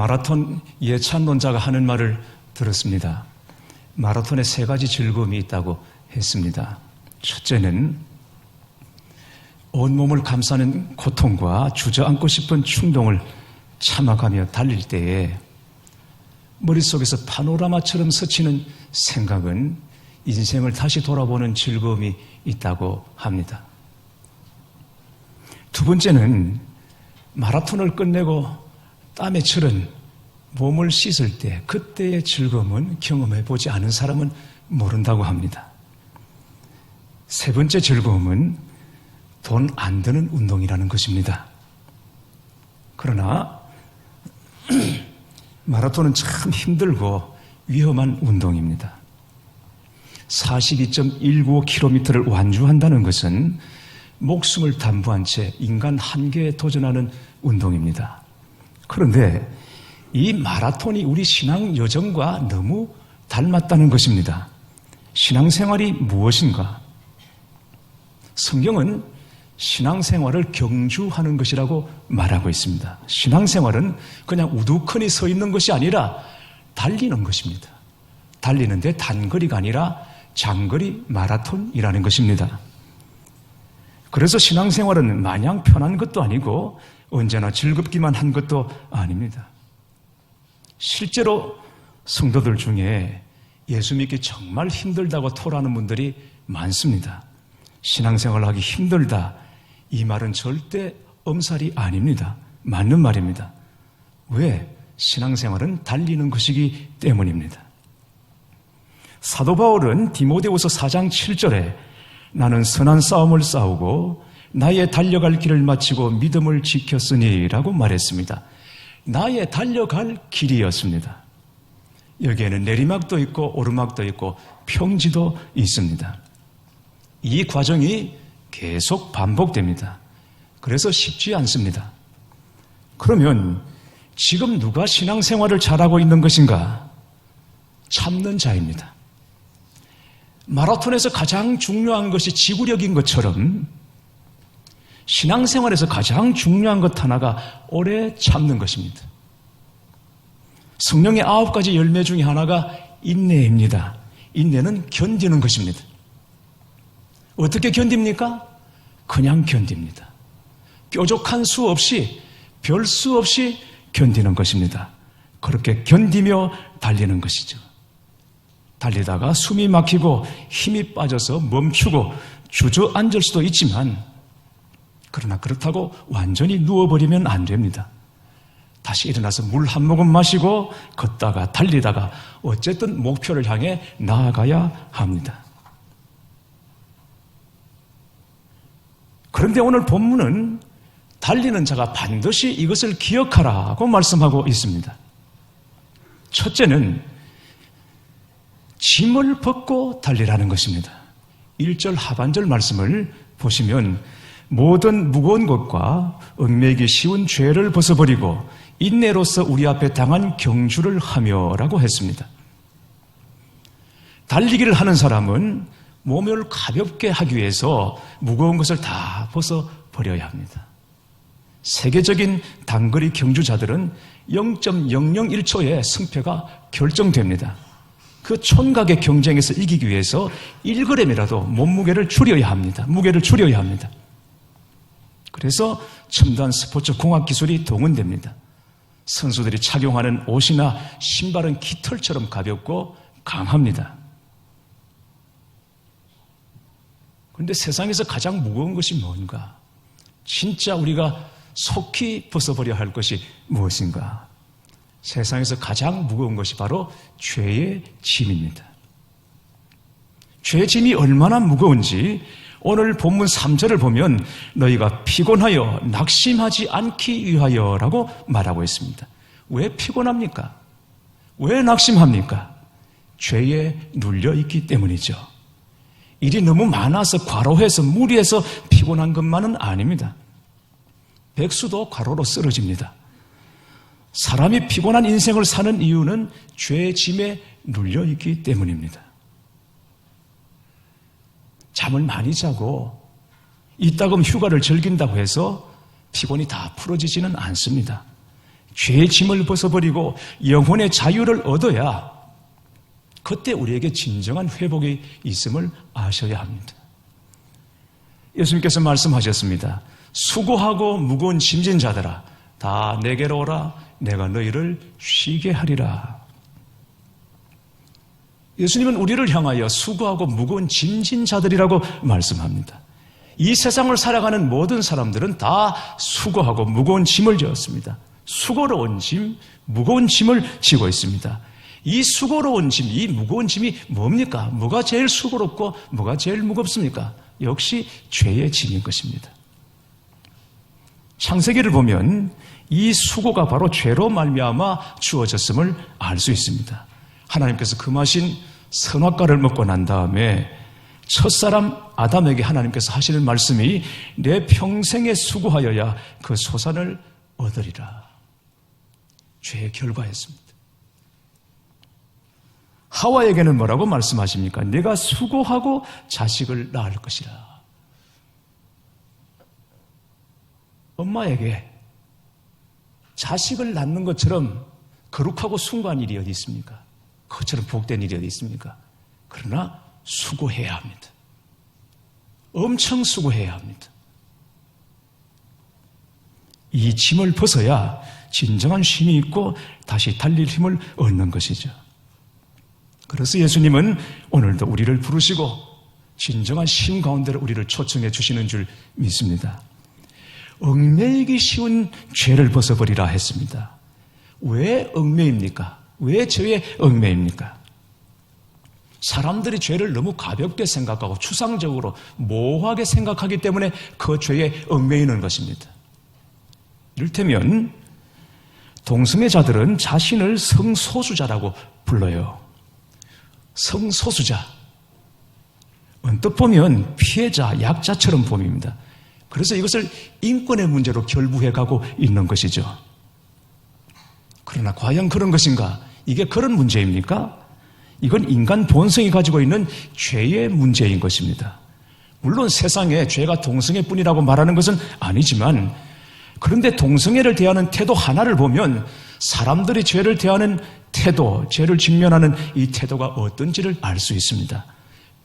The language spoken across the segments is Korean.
마라톤 예찬론자가 하는 말을 들었습니다. 마라톤에 세 가지 즐거움이 있다고 했습니다. 첫째는 온몸을 감싸는 고통과 주저앉고 싶은 충동을 참아가며 달릴 때에 머릿속에서 파노라마처럼 스치는 생각은 인생을 다시 돌아보는 즐거움이 있다고 합니다. 두 번째는 마라톤을 끝내고 땀에 절은 몸을 씻을 때 그때의 즐거움은 경험해보지 않은 사람은 모른다고 합니다. 세 번째 즐거움은 돈 안 드는 운동이라는 것입니다. 그러나 마라톤은 참 힘들고 위험한 운동입니다. 42.195km를 완주한다는 것은 목숨을 담보한 채 인간 한계에 도전하는 운동입니다. 그런데 이 마라톤이 우리 신앙 여정과 너무 닮았다는 것입니다. 신앙생활이 무엇인가? 성경은 신앙생활을 경주하는 것이라고 말하고 있습니다. 신앙생활은 그냥 우두커니 서 있는 것이 아니라 달리는 것입니다. 달리는데 단거리가 아니라 장거리 마라톤이라는 것입니다. 그래서 신앙생활은 마냥 편한 것도 아니고 언제나 즐겁기만 한 것도 아닙니다. 실제로 성도들 중에 예수 믿기 정말 힘들다고 토라는 분들이 많습니다. 신앙생활을 하기 힘들다, 이 말은 절대 엄살이 아닙니다. 맞는 말입니다. 왜? 신앙생활은 달리는 것이기 때문입니다. 사도 바울은 디모데후서 4장 7절에 나는 선한 싸움을 싸우고 나의 달려갈 길을 마치고 믿음을 지켰으니 라고 말했습니다. 나의 달려갈 길이었습니다. 여기에는 내리막도 있고 오르막도 있고 평지도 있습니다. 이 과정이 계속 반복됩니다. 그래서 쉽지 않습니다. 그러면 지금 누가 신앙생활을 잘하고 있는 것인가? 참는 자입니다. 마라톤에서 가장 중요한 것이 지구력인 것처럼 신앙생활에서 가장 중요한 것 하나가 오래 참는 것입니다. 성령의 9가지 열매 중에 하나가 인내입니다. 인내는 견디는 것입니다. 어떻게 견딥니까? 그냥 견딥니다. 뾰족한 수 없이, 별 수 없이 견디는 것입니다. 그렇게 견디며 달리는 것이죠. 달리다가 숨이 막히고 힘이 빠져서 멈추고 주저앉을 수도 있지만, 그러나 그렇다고 완전히 누워버리면 안 됩니다. 다시 일어나서 물 한 모금 마시고 걷다가 달리다가 어쨌든 목표를 향해 나아가야 합니다. 그런데 오늘 본문은 달리는 자가 반드시 이것을 기억하라고 말씀하고 있습니다. 첫째는 짐을 벗고 달리라는 것입니다. 1절 하반절 말씀을 보시면 모든 무거운 것과 얽매이기 쉬운 죄를 벗어버리고 인내로서 우리 앞에 당한 경주를 하며 라고 했습니다. 달리기를 하는 사람은 몸을 가볍게 하기 위해서 무거운 것을 다 벗어버려야 합니다. 세계적인 단거리 경주자들은 0.001초의 승패가 결정됩니다. 그 촌각의 경쟁에서 이기기 위해서 1g이라도 몸무게를 줄여야 합니다. 무게를 줄여야 합니다. 그래서 첨단 스포츠 공학 기술이 동원됩니다. 선수들이 착용하는 옷이나 신발은 깃털처럼 가볍고 강합니다. 그런데 세상에서 가장 무거운 것이 뭔가? 진짜 우리가 속히 벗어버려야 할 것이 무엇인가? 세상에서 가장 무거운 것이 바로 죄의 짐입니다. 죄의 짐이 얼마나 무거운지 오늘 본문 3절을 보면 너희가 피곤하여 낙심하지 않기 위하여라고 말하고 있습니다. 왜 피곤합니까? 왜 낙심합니까? 죄에 눌려있기 때문이죠. 일이 너무 많아서 과로해서 무리해서 피곤한 것만은 아닙니다. 백수도 과로로 쓰러집니다. 사람이 피곤한 인생을 사는 이유는 죄의 짐에 눌려있기 때문입니다. 잠을 많이 자고 이따금 휴가를 즐긴다고 해서 피곤이 다 풀어지지는 않습니다. 죄의 짐을 벗어버리고 영혼의 자유를 얻어야 그때 우리에게 진정한 회복이 있음을 아셔야 합니다. 예수님께서 말씀하셨습니다. 수고하고 무거운 짐진 자들아 다 내게로 오라 내가 너희를 쉬게 하리라. 예수님은 우리를 향하여 수고하고 무거운 짐진 자들이라고 말씀합니다. 이 세상을 살아가는 모든 사람들은 다 수고하고 무거운 짐을 지었습니다. 수고로운 짐, 무거운 짐을 지고 있습니다. 이 수고로운 짐, 이 무거운 짐이 뭡니까? 뭐가 제일 수고롭고 뭐가 제일 무겁습니까? 역시 죄의 짐인 것입니다. 창세기를 보면 이 수고가 바로 죄로 말미암아 주어졌음을 알 수 있습니다. 하나님께서 금하신 선악과를 먹고 난 다음에 첫사람 아담에게 하나님께서 하시는 말씀이 내 평생에 수고하여야 그 소산을 얻으리라. 죄의 결과였습니다. 하와에게는 뭐라고 말씀하십니까? 내가 수고하고 자식을 낳을 것이라. 엄마에게 자식을 낳는 것처럼 거룩하고 숭고한 일이 어디 있습니까? 그것처럼 복된 일이 어디 있습니까? 그러나 수고해야 합니다. 엄청 수고해야 합니다. 이 짐을 벗어야 진정한 쉼이 있고 다시 달릴 힘을 얻는 것이죠. 그래서 예수님은 오늘도 우리를 부르시고 진정한 쉼 가운데로 우리를 초청해 주시는 줄 믿습니다. 얽매이기 쉬운 죄를 벗어버리라 했습니다. 왜 얽매입니까? 왜 죄에 얽매입니까? 사람들이 죄를 너무 가볍게 생각하고 추상적으로 모호하게 생각하기 때문에 그 죄에 얽매이는 것입니다. 이를테면 동성애자들은 자신을 성소수자라고 불러요. 성소수자. 언뜻 보면 피해자, 약자처럼 보입니다. 그래서 이것을 인권의 문제로 결부해 가고 있는 것이죠. 그러나 과연 그런 것인가? 이게 그런 문제입니까? 이건 인간 본성이 가지고 있는 죄의 문제인 것입니다. 물론 세상에 죄가 동성애뿐이라고 말하는 것은 아니지만 그런데 동성애를 대하는 태도 하나를 보면 사람들이 죄를 대하는 태도, 죄를 직면하는 이 태도가 어떤지를 알 수 있습니다.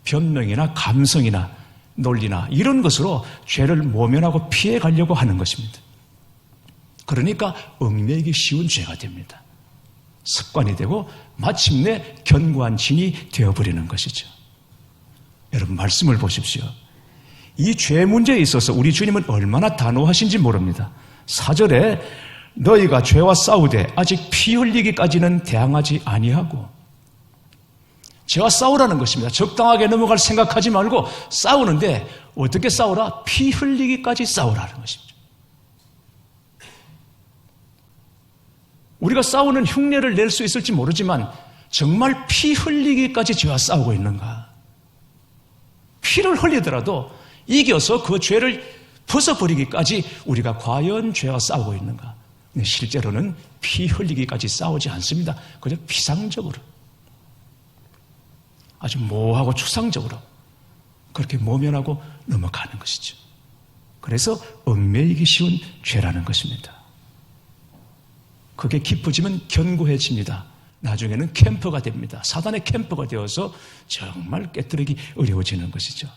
변명이나 감성이나 논리나 이런 것으로 죄를 모면하고 피해 가려고 하는 것입니다. 그러니까 얽매이기 쉬운 죄가 됩니다. 습관이 되고 마침내 견고한 진이 되어버리는 것이죠. 여러분 말씀을 보십시오. 이 죄 문제에 있어서 우리 주님은 얼마나 단호하신지 모릅니다. 4절에 너희가 죄와 싸우되 아직 피 흘리기까지는 대항하지 아니하고 죄와 싸우라는 것입니다. 적당하게 넘어갈 생각하지 말고 싸우는데 어떻게 싸우라? 피 흘리기까지 싸우라는 것입니다. 우리가 싸우는 흉내를 낼 수 있을지 모르지만 정말 피 흘리기까지 죄와 싸우고 있는가? 피를 흘리더라도 이겨서 그 죄를 벗어버리기까지 우리가 과연 죄와 싸우고 있는가? 실제로는 피 흘리기까지 싸우지 않습니다. 그냥 피상적으로 아주 모호하고 추상적으로 그렇게 모면하고 넘어가는 것이죠. 그래서 얽매이기 쉬운 죄라는 것입니다. 그게 깊어지면 견고해집니다. 나중에는 캠프가 됩니다. 사단의 캠프가 되어서 정말 깨뜨리기 어려워지는 것이죠.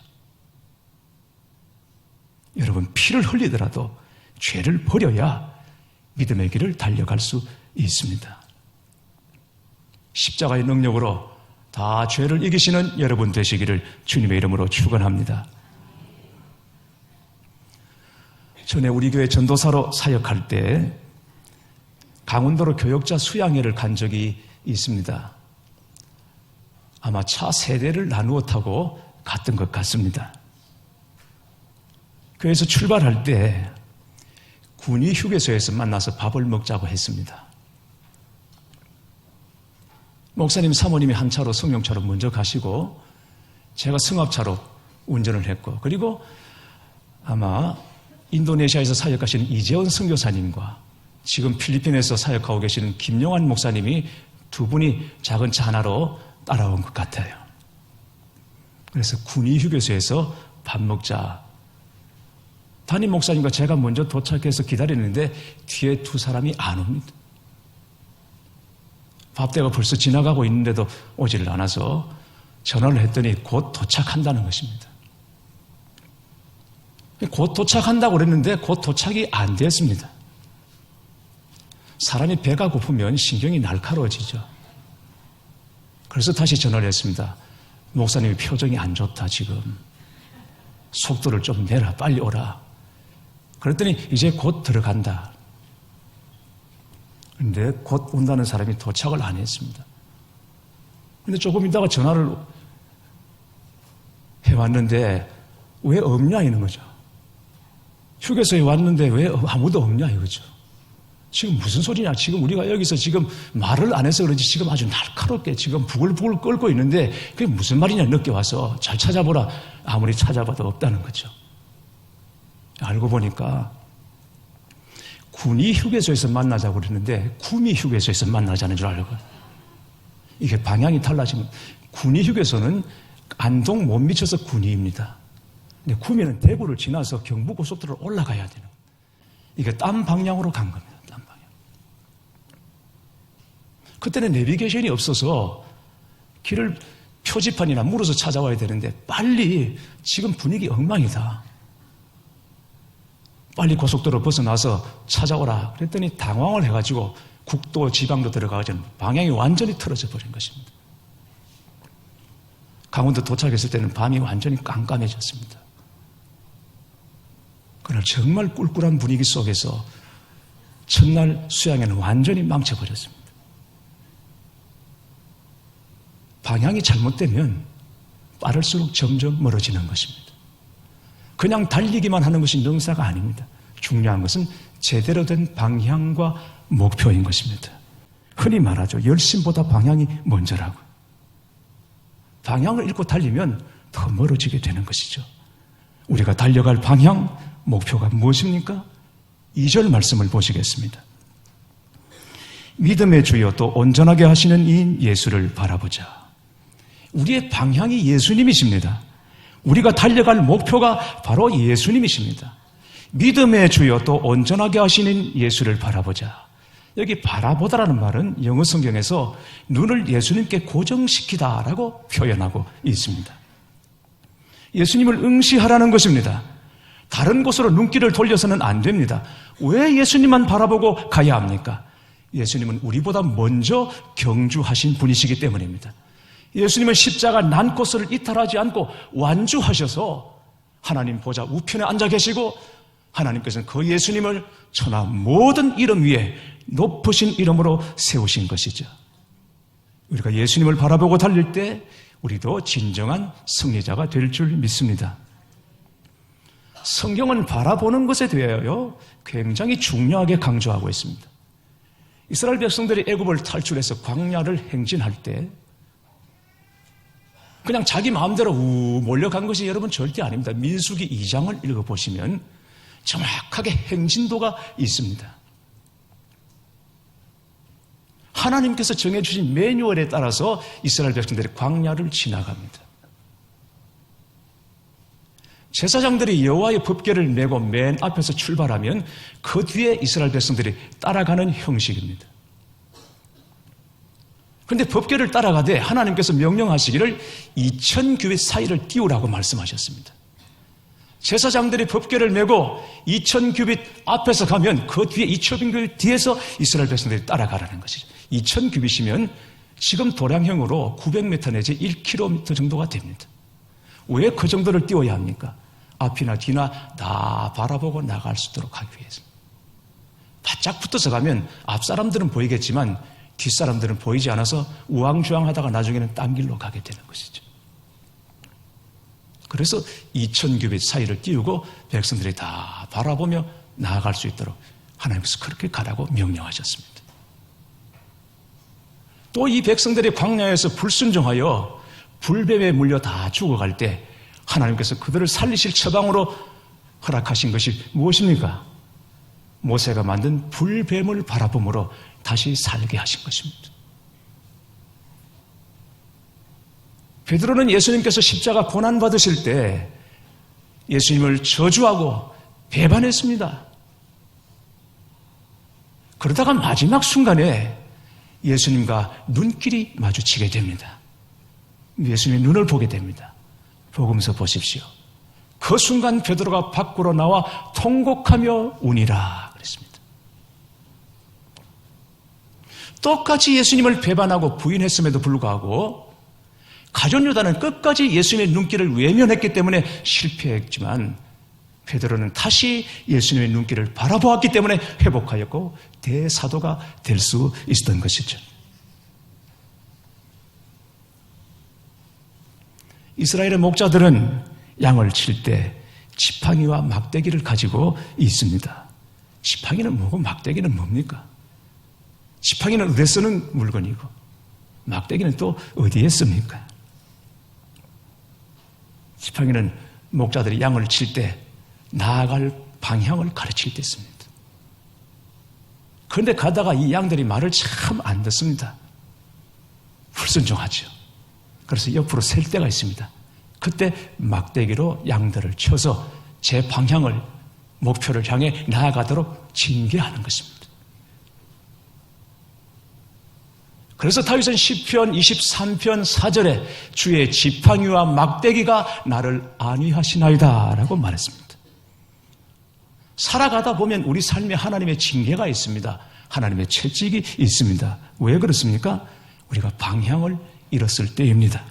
여러분 피를 흘리더라도 죄를 버려야 믿음의 길을 달려갈 수 있습니다. 십자가의 능력으로 다 죄를 이기시는 여러분 되시기를 주님의 이름으로 축원합니다. 전에 우리 교회 전도사로 사역할 때 강원도로 교역자 수양회를 간 적이 있습니다. 아마 차 3대를 나누어 타고 갔던 것 같습니다. 교회에서 출발할 때 군위 휴게소에서 만나서 밥을 먹자고 했습니다. 목사님, 사모님이 한 차로 성령차로 먼저 가시고 제가 승합차로 운전을 했고 그리고 아마 인도네시아에서 사역하시는 이재원 선교사님과 지금 필리핀에서 사역하고 계시는 김용환 목사님이 두 분이 작은 차 하나로 따라온 것 같아요. 그래서 군위 휴게소에서 밥 먹자. 담임 목사님과 제가 먼저 도착해서 기다리는데 뒤에 두 사람이 안 옵니다. 밥때가 벌써 지나가고 있는데도 오지를 않아서 전화를 했더니 곧 도착한다는 것입니다. 곧 도착한다고 그랬는데 곧 도착이 안 됐습니다. 사람이 배가 고프면 신경이 날카로워지죠. 그래서 다시 전화를 했습니다. 목사님이 표정이 안 좋다 지금. 속도를 좀 내라, 빨리 오라. 그랬더니 이제 곧 들어간다. 근데 곧 온다는 사람이 도착을 안 했습니다. 근데 조금 있다가 전화를 해왔는데 왜 없냐 이런 거죠. 휴게소에 왔는데 왜 아무도 없냐 이거죠. 지금 무슨 소리냐. 지금 우리가 여기서 지금 말을 안 해서 그런지 지금 아주 날카롭게 지금 부글부글 끓고 있는데 그게 무슨 말이냐. 늦게 와서 잘 찾아보라. 아무리 찾아봐도 없다는 거죠. 알고 보니까 군이 휴게소에서 만나자고 그랬는데 구미 휴게소에서 만나자는 줄 알고. 이게 방향이 달라지면 군이 휴게소는 안동 못 미쳐서 군위입니다. 근데 구미는 대구를 지나서 경부고속도로를 올라가야 되는. 이게 딴 방향으로 간 겁니다. 딴 방향. 그때는 내비게이션이 없어서 길을 표지판이나 물어서 찾아와야 되는데 빨리 지금 분위기 엉망이다. 빨리 고속도로 벗어나서 찾아오라. 그랬더니 당황을 해가지고 국도 지방도 들어가가지고 방향이 완전히 틀어져 버린 것입니다. 강원도 도착했을 때는 밤이 완전히 깜깜해졌습니다. 그날 정말 꿀꿀한 분위기 속에서 첫날 수양회는 완전히 망쳐버렸습니다. 방향이 잘못되면 빠를수록 점점 멀어지는 것입니다. 그냥 달리기만 하는 것이 능사가 아닙니다. 중요한 것은 제대로 된 방향과 목표인 것입니다. 흔히 말하죠. 열심보다 방향이 먼저라고. 방향을 잃고 달리면 더 멀어지게 되는 것이죠. 우리가 달려갈 방향, 목표가 무엇입니까? 2절 말씀을 보시겠습니다. 믿음의 주여 또 온전하게 하시는 이인 예수를 바라보자. 우리의 방향이 예수님이십니다. 우리가 달려갈 목표가 바로 예수님이십니다. 믿음의 주여 또 온전하게 하시는 예수를 바라보자. 여기 바라보다라는 말은 영어 성경에서 눈을 예수님께 고정시키다라고 표현하고 있습니다. 예수님을 응시하라는 것입니다. 다른 곳으로 눈길을 돌려서는 안 됩니다. 왜 예수님만 바라보고 가야 합니까? 예수님은 우리보다 먼저 경주하신 분이시기 때문입니다. 예수님은 십자가 난 것을 이탈하지 않고 완주하셔서 하나님 보좌 우편에 앉아 계시고 하나님께서는 그 예수님을 천하 모든 이름 위에 높으신 이름으로 세우신 것이죠. 우리가 예수님을 바라보고 달릴 때 우리도 진정한 승리자가 될 줄 믿습니다. 성경은 바라보는 것에 대하여 굉장히 중요하게 강조하고 있습니다. 이스라엘 백성들이 애굽을 탈출해서 광야를 행진할 때 그냥 자기 마음대로 몰려간 것이 여러분 절대 아닙니다. 민수기 2장을 읽어보시면 정확하게 행진도가 있습니다. 하나님께서 정해주신 매뉴얼에 따라서 이스라엘 백성들이 광야를 지나갑니다. 제사장들이 여호와의 법궤를 메고 맨 앞에서 출발하면 그 뒤에 이스라엘 백성들이 따라가는 형식입니다. 그런데 법궤를 따라가되 하나님께서 명령하시기를 2000규빗 사이를 띄우라고 말씀하셨습니다. 제사장들이 법궤를 메고 2000규빗 앞에서 가면 그 뒤에 2000규빗 뒤에서 이스라엘 백성들이 따라가라는 것이죠. 2000규빗이면 지금 도량형으로 900m 내지 1km 정도가 됩니다. 왜 그 정도를 띄워야 합니까? 앞이나 뒤나 다 바라보고 나갈 수 있도록 하기 위해서. 바짝 붙어서 가면 앞 사람들은 보이겠지만 뒷 사람들은 보이지 않아서 우왕좌왕하다가 나중에는 딴 길로 가게 되는 것이죠. 그래서 2000규빗 사이를 띄우고 백성들이 다 바라보며 나아갈 수 있도록 하나님께서 그렇게 가라고 명령하셨습니다. 또 이 백성들이 광야에서 불순종하여 불뱀에 물려 다 죽어갈 때 하나님께서 그들을 살리실 처방으로 허락하신 것이 무엇입니까? 모세가 만든 불뱀을 바라봄으로 다시 살게 하신 것입니다. 베드로는 예수님께서 십자가 고난받으실 때 예수님을 저주하고 배반했습니다. 그러다가 마지막 순간에 예수님과 눈길이 마주치게 됩니다. 예수님의 눈을 보게 됩니다. 복음서 보십시오. 그 순간 베드로가 밖으로 나와 통곡하며 우니라 그랬습니다. 똑같이 예수님을 배반하고 부인했음에도 불구하고 가룟 유다는 끝까지 예수님의 눈길을 외면했기 때문에 실패했지만 베드로는 다시 예수님의 눈길을 바라보았기 때문에 회복하였고 대사도가 될 수 있었던 것이죠. 이스라엘의 목자들은 양을 칠 때 지팡이와 막대기를 가지고 있습니다. 지팡이는 뭐고 막대기는 뭡니까? 지팡이는 어디에 쓰는 물건이고 막대기는 또 어디에 씁니까? 지팡이는 목자들이 양을 칠 때 나아갈 방향을 가르칠 때 씁니다. 그런데 가다가 이 양들이 말을 참 안 듣습니다. 불순종하죠. 그래서 옆으로 셀 때가 있습니다. 그때 막대기로 양들을 쳐서 제 방향을, 목표를 향해 나아가도록 징계하는 것입니다. 그래서 다윗은 시편 23편 4절에 주의 지팡이와 막대기가 나를 안위하시나이다 라고 말했습니다. 살아가다 보면 우리 삶에 하나님의 징계가 있습니다. 하나님의 채찍이 있습니다. 왜 그렇습니까? 우리가 방향을 잃었을 때입니다.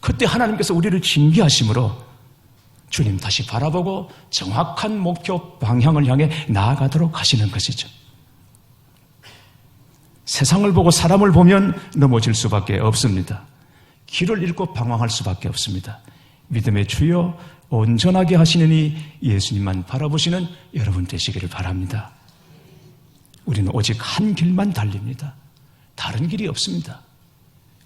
그때 하나님께서 우리를 징계하심으로 주님 다시 바라보고 정확한 목표 방향을 향해 나아가도록 하시는 것이죠. 세상을 보고 사람을 보면 넘어질 수밖에 없습니다. 길을 잃고 방황할 수밖에 없습니다. 믿음의 주여 온전하게 하시느니 예수님만 바라보시는 여러분 되시기를 바랍니다. 우리는 오직 한 길만 달립니다. 다른 길이 없습니다.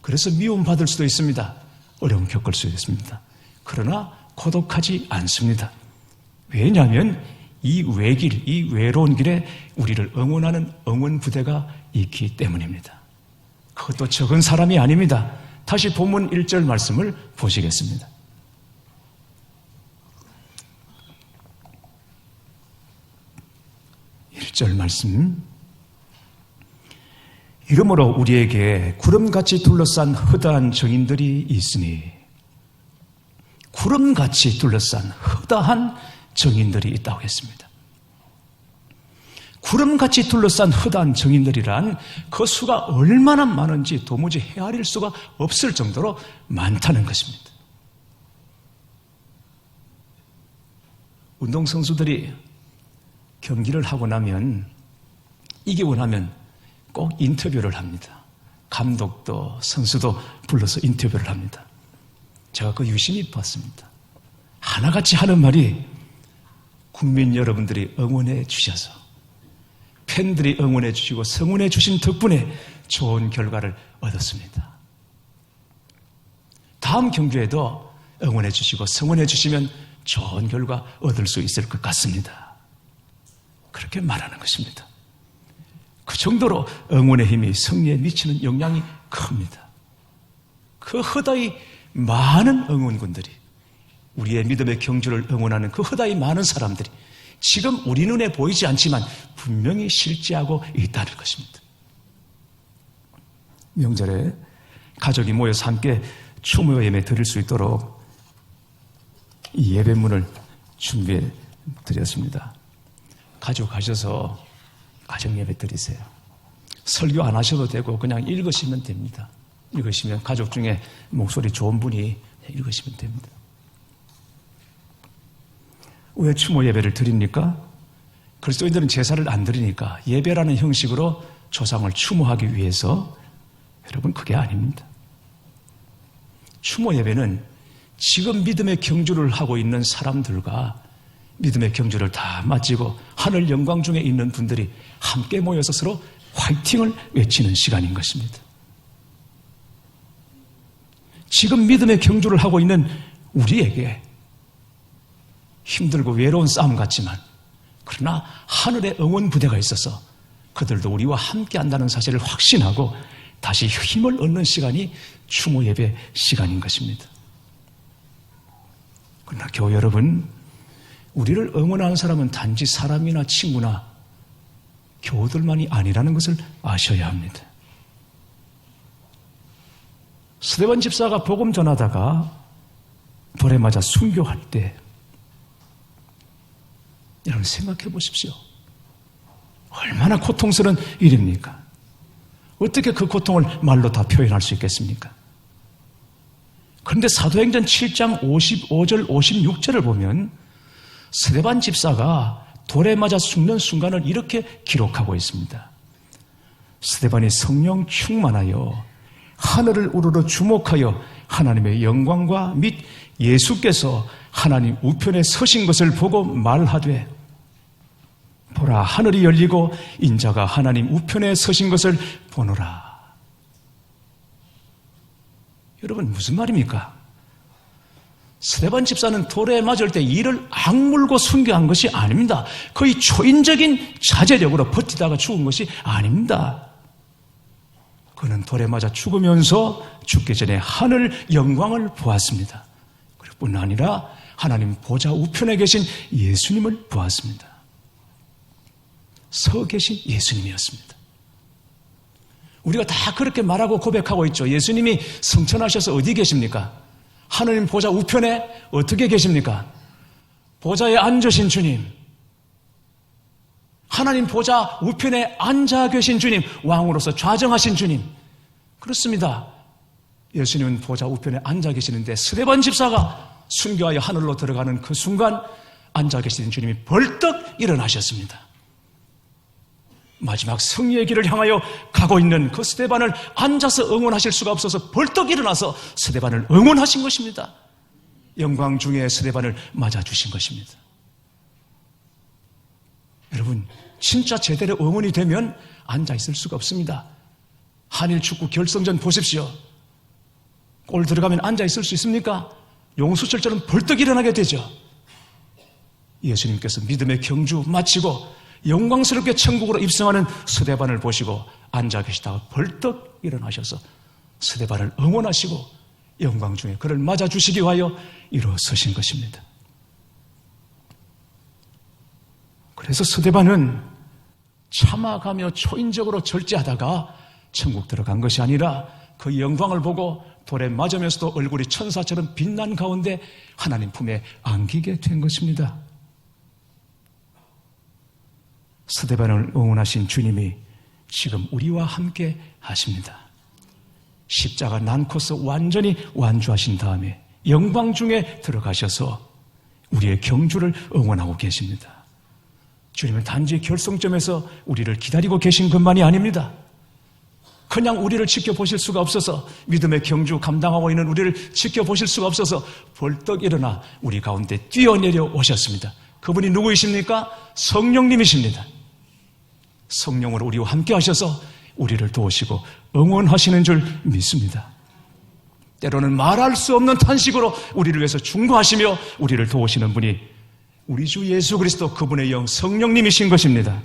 그래서 미움받을 수도 있습니다. 어려움 겪을 수도 있습니다. 그러나 고독하지 않습니다. 왜냐하면 이 외길, 이 외로운 길에 우리를 응원하는 응원 부대가 있기 때문입니다. 그것도 적은 사람이 아닙니다. 다시 본문 1절 말씀을 보시겠습니다. 1절 말씀. 이러므로 우리에게 구름같이 둘러싼 허다한 정인들이 있으니, 구름같이 둘러싼 허다한 정인들이 있다고 했습니다. 구름같이 둘러싼 허다한 정인들이란 그 수가 얼마나 많은지 도무지 헤아릴 수가 없을 정도로 많다는 것입니다. 운동선수들이 경기를 하고 나면, 이기고 나면 꼭 인터뷰를 합니다. 감독도 선수도 불러서 인터뷰를 합니다. 제가 그 유심히 봤습니다. 하나같이 하는 말이 국민 여러분들이 응원해 주셔서, 팬들이 응원해 주시고 성원해 주신 덕분에 좋은 결과를 얻었습니다. 다음 경기에도 응원해 주시고 성원해 주시면 좋은 결과 얻을 수 있을 것 같습니다. 그렇게 말하는 것입니다. 그 정도로 응원의 힘이 승리에 미치는 영향이 큽니다. 그 허다히 많은 응원군들이, 우리의 믿음의 경주를 응원하는 그 허다히 많은 사람들이 지금 우리 눈에 보이지 않지만 분명히 실제하고 있다는 것입니다. 명절에 가족이 모여서 함께 추모 예배 드릴 수 있도록 이 예배문을 준비해 드렸습니다. 가족 가셔서 가정 예배 드리세요. 설교 안 하셔도 되고 그냥 읽으시면 됩니다. 읽으시면 가족 중에 목소리 좋은 분이 읽으시면 됩니다. 왜 추모 예배를 드립니까? 그리스도인들은 제사를 안 드리니까 예배라는 형식으로 조상을 추모하기 위해서. 여러분, 그게 아닙니다. 추모 예배는 지금 믿음의 경주를 하고 있는 사람들과 믿음의 경주를 다 마치고 하늘 영광 중에 있는 분들이 함께 모여서 서로 화이팅을 외치는 시간인 것입니다. 지금 믿음의 경주를 하고 있는 우리에게 힘들고 외로운 싸움 같지만, 그러나 하늘의 응원 부대가 있어서 그들도 우리와 함께 한다는 사실을 확신하고 다시 힘을 얻는 시간이 추모 예배 시간인 것입니다. 그러나 교회 여러분, 우리를 응원하는 사람은 단지 사람이나 친구나 교우들만이 아니라는 것을 아셔야 합니다. 스데반 집사가 복음 전하다가 돌에 맞아 순교할 때 여러분 생각해 보십시오. 얼마나 고통스러운 일입니까? 어떻게 그 고통을 말로 다 표현할 수 있겠습니까? 그런데 사도행전 7장 55절 56절을 보면 스데반 집사가 돌에 맞아 죽는 순간을 이렇게 기록하고 있습니다. 스데반이 성령 충만하여 하늘을 우러러 주목하여 하나님의 영광과 및 예수께서 하나님 우편에 서신 것을 보고 말하되 보라 하늘이 열리고 인자가 하나님 우편에 서신 것을 보노라. 여러분 무슨 말입니까? 스데반 집사는 돌에 맞을 때 이를 악물고 순교한 것이 아닙니다. 거의 초인적인 자제력으로 버티다가 죽은 것이 아닙니다. 그는 돌에 맞아 죽으면서 죽기 전에 하늘 영광을 보았습니다. 그뿐 뿐 아니라 하나님 보좌 우편에 계신 예수님을 보았습니다. 서 계신 예수님이었습니다. 우리가 다 그렇게 말하고 고백하고 있죠. 예수님이 승천하셔서 어디 계십니까? 하나님 보좌 우편에 어떻게 계십니까? 보좌에 앉으신 주님, 하나님 보좌 우편에 앉아 계신 주님, 왕으로서 좌정하신 주님. 그렇습니다. 예수님은 보좌 우편에 앉아 계시는데 스데반 집사가 순교하여 하늘로 들어가는 그 순간 앉아 계시는 주님이 벌떡 일어나셨습니다. 마지막 승리의 길을 향하여 가고 있는 그 스데반을 앉아서 응원하실 수가 없어서 벌떡 일어나서 스데반을 응원하신 것입니다. 영광 중에 스데반을 맞아주신 것입니다. 여러분, 진짜 제대로 응원이 되면 앉아있을 수가 없습니다. 한일 축구 결승전 보십시오. 골 들어가면 앉아있을 수 있습니까? 용수철처럼 벌떡 일어나게 되죠. 예수님께서 믿음의 경주 마치고 영광스럽게 천국으로 입성하는 스데반을 보시고 앉아 계시다가 벌떡 일어나셔서 스데반을 응원하시고 영광 중에 그를 맞아주시기 위하여 일어서신 것입니다. 그래서 스데반은 참아가며 초인적으로 절제하다가 천국 들어간 것이 아니라 그 영광을 보고 돌에 맞으면서도 얼굴이 천사처럼 빛난 가운데 하나님 품에 안기게 된 것입니다. 스데반을 응원하신 주님이 지금 우리와 함께 하십니다. 십자가 난코서 완전히 완주하신 다음에 영광 중에 들어가셔서 우리의 경주를 응원하고 계십니다. 주님은 단지 결승점에서 우리를 기다리고 계신 것만이 아닙니다. 그냥 우리를 지켜보실 수가 없어서 믿음의 경주 감당하고 있는 우리를 지켜보실 수가 없어서 벌떡 일어나 우리 가운데 뛰어내려 오셨습니다. 그분이 누구이십니까? 성령님이십니다. 성령으로 우리와 함께 하셔서 우리를 도우시고 응원하시는 줄 믿습니다. 때로는 말할 수 없는 탄식으로 우리를 위해서 중보하시며 우리를 도우시는 분이 우리 주 예수 그리스도 그분의 영 성령님이신 것입니다.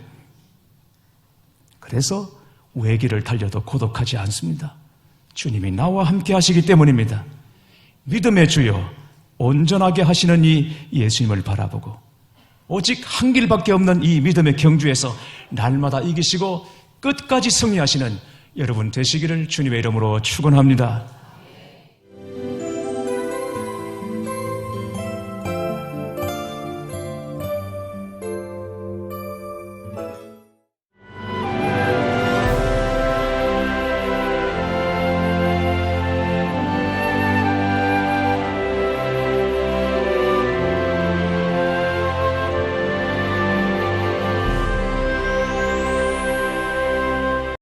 그래서 외길을 달려도 고독하지 않습니다. 주님이 나와 함께 하시기 때문입니다. 믿음의 주여 온전하게 하시는 이 예수님을 바라보고 오직 한 길밖에 없는 이 믿음의 경주에서 날마다 이기시고 끝까지 승리하시는 여러분 되시기를 주님의 이름으로 축원합니다.